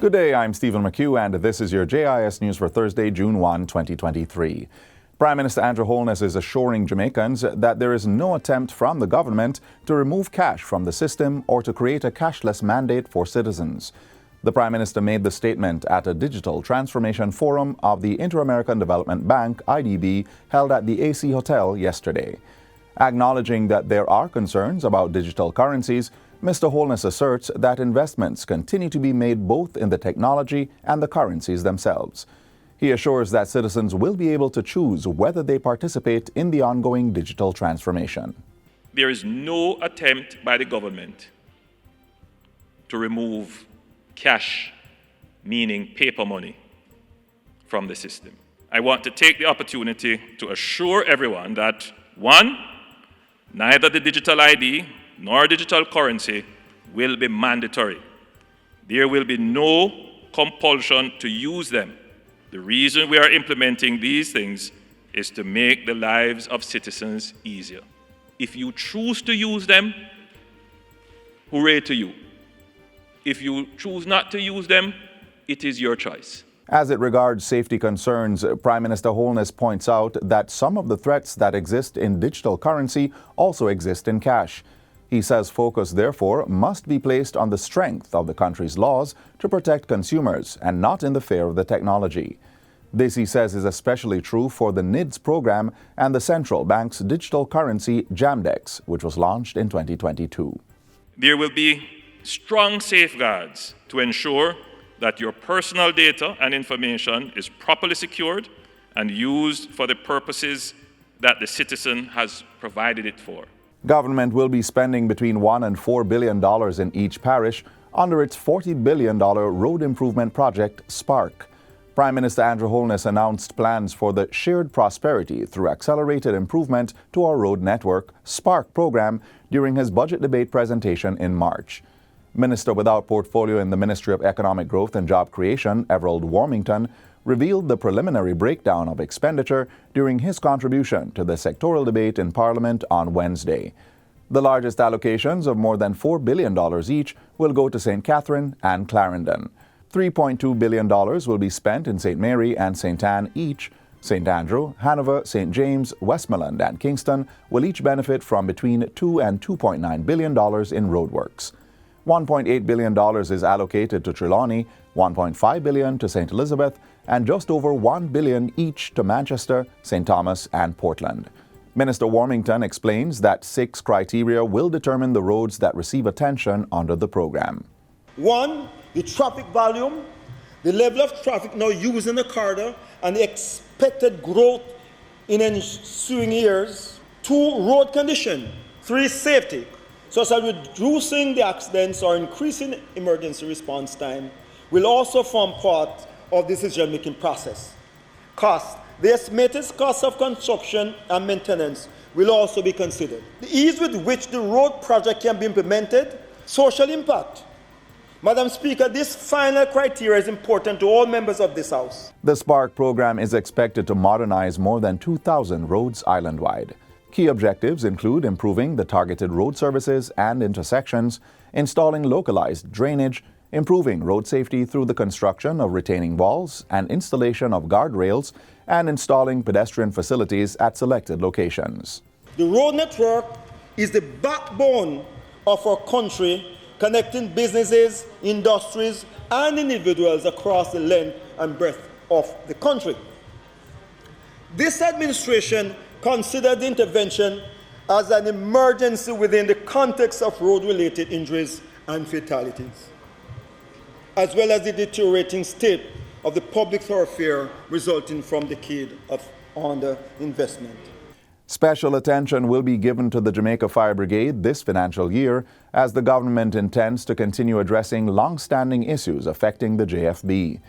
Good day, I'm Stephen McHugh, and this is your JIS News for Thursday, June 1, 2023. Prime Minister Andrew Holness is assuring Jamaicans that there is no attempt from the government to remove cash from the system or to create a cashless mandate for citizens. The Prime Minister made the statement at a digital transformation forum of the Inter-American Development Bank, IDB, held at the AC Hotel yesterday. Acknowledging that there are concerns about digital currencies, Mr. Holness asserts that investments continue to be made both in the technology and the currencies themselves. He assures that citizens will be able to choose whether they participate in the ongoing digital transformation. There is no attempt by the government to remove cash, meaning paper money, from the system. I want to take the opportunity to assure everyone that, one, neither the digital ID nor digital currency will be mandatory. There will be no compulsion to use them. The reason we are implementing these things is to make the lives of citizens easier. If you choose to use them, hooray to you. If you choose not to use them, it is your choice. As it regards safety concerns, Prime Minister Holness points out that some of the threats that exist in digital currency also exist in cash. He says focus, therefore, must be placed on the strength of the country's laws to protect consumers and not in the fear of the technology. This, he says, is especially true for the NIDS program and the central bank's digital currency Jamdex, which was launched in 2022. There will be strong safeguards to ensure that your personal data and information is properly secured and used for the purposes that the citizen has provided it for. Government will be spending between $1 and $4 billion in each parish under its $40 billion road improvement project, SPARK. Prime Minister Andrew Holness announced plans for the Shared Prosperity through Accelerated Improvement to Our Road Network, SPARK program, during his budget debate presentation in March. Minister without portfolio in the Ministry of Economic Growth and Job Creation, Everald Warmington, revealed the preliminary breakdown of expenditure during his contribution to the sectoral debate in Parliament on Wednesday. The largest allocations of more than $4 billion each will go to St. Catherine and Clarendon. $3.2 billion will be spent in St. Mary and St. Anne each. St. Andrew, Hanover, St. James, Westmoreland, and Kingston will each benefit from between $2 and $2.9 billion in roadworks. $1.8 billion is allocated to Trelawney, $1.5 billion to St. Elizabeth, and just over $1 billion each to Manchester, St. Thomas, and Portland. Minister Warmington explains that 6 criteria will determine the roads that receive attention under the program. 1, the traffic volume, the level of traffic now using the corridor, and the expected growth in ensuing years. 2, road condition. 3, safety, such as reducing the accidents or increasing emergency response time, will also form part of the decision-making process. Cost. The estimated cost of construction and maintenance will also be considered. The ease with which the road project can be implemented, social impact. Madam Speaker, this final criteria is important to all members of this House. The SPARK program is expected to modernize more than 2,000 roads island-wide. Key objectives include improving the targeted road services and intersections, installing localized drainage, improving road safety through the construction of retaining walls and installation of guardrails, and installing pedestrian facilities at selected locations. The road network is the backbone of our country, connecting businesses, industries, and individuals across the length and breadth of the country. This administration considered the intervention as an emergency within the context of road-related injuries and fatalities, as well as the deteriorating state of the public thoroughfare resulting from decade of underinvestment. Special attention will be given to the Jamaica Fire Brigade this financial year as the government intends to continue addressing long-standing issues affecting the JFB.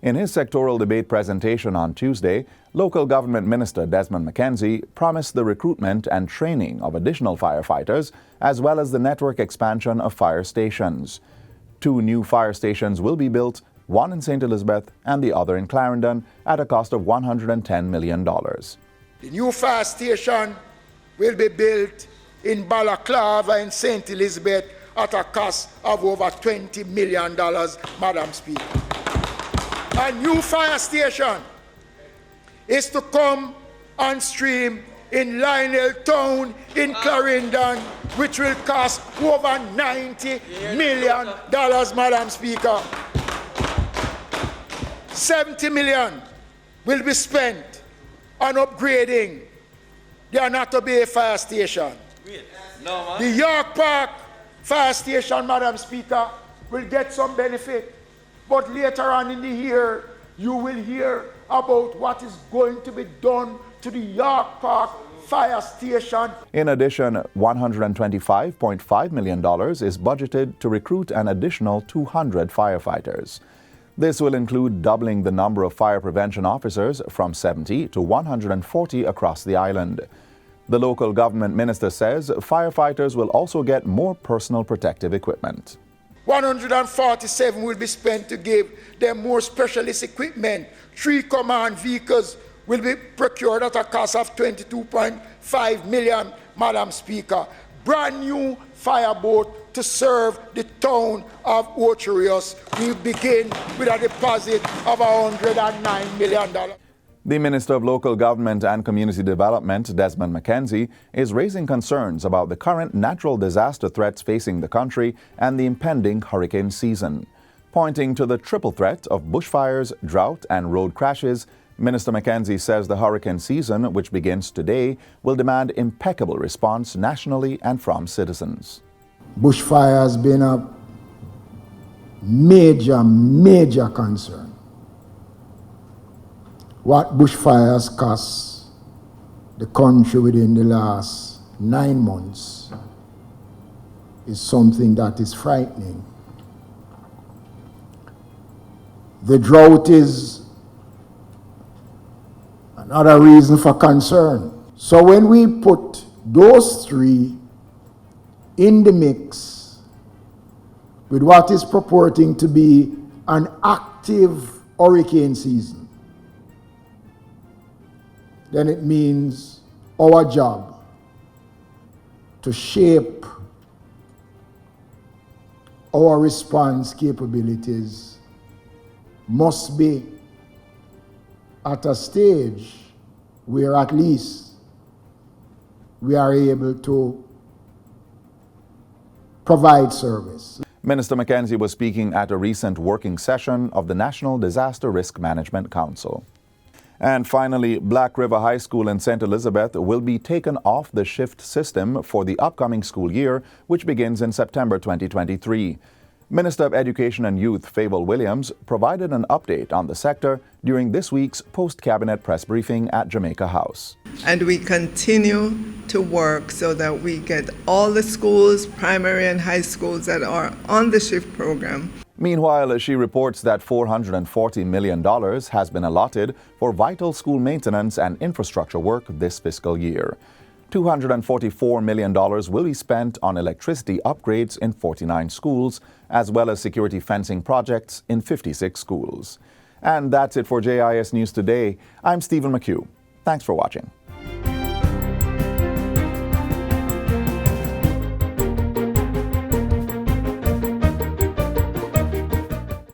In his sectoral debate presentation on Tuesday, Local Government Minister Desmond McKenzie promised the recruitment and training of additional firefighters, as well as the network expansion of fire stations. 2 new fire stations will be built, one in St. Elizabeth and the other in Clarendon, at a cost of $110 million. The new fire station will be built in Balaclava and St. Elizabeth at a cost of over $20 million, Madam Speaker. A new fire station is to come on stream in Lionel Town in Clarendon, which will cost over $90 million, Madam Speaker. 70 million will be spent on upgrading the Anato Bay fire station. The York Park fire station, Madam Speaker, will get some benefit. But later on in the year, you will hear about what is going to be done to the York Park fire station. In addition, $125.5 million is budgeted to recruit an additional 200 firefighters. This will include doubling the number of fire prevention officers from 70 to 140 across the island. The local government minister says firefighters will also get more personal protective equipment. 147 will be spent to give them more specialist equipment. 3 command vehicles will be procured at a cost of $22.5 million, Madam Speaker. Brand new fireboat to serve the town of Ocherius will begin with a deposit of $109 million. The Minister of Local Government and Community Development, Desmond McKenzie, is raising concerns about the current natural disaster threats facing the country and the impending hurricane season. Pointing to the triple threat of bushfires, drought, and road crashes, Minister McKenzie says the hurricane season, which begins today, will demand impeccable response nationally and from citizens. Bushfire has been a major concern. What bushfires cost the country within the last 9 months is something that is frightening. The drought is another reason for concern. So when we put those three in the mix with what is purporting to be an active hurricane season, then it means our job to shape our response capabilities must be at a stage where at least we are able to provide service. Minister McKenzie was speaking at a recent working session of the National Disaster Risk Management Council. And finally, Black River High School in St. Elizabeth will be taken off the shift system for the upcoming school year, which begins in September 2023. Minister of Education and Youth Fable Williams provided an update on the sector during this week's post-cabinet press briefing at Jamaica House. And we continue to work so that we get all the schools, primary and high schools, that are on the shift program. Meanwhile, she reports that $440 million has been allotted for vital school maintenance and infrastructure work this fiscal year. $244 million will be spent on electricity upgrades in 49 schools, as well as security fencing projects in 56 schools. And that's it for JIS News Today. I'm Stephen McHugh. Thanks for watching.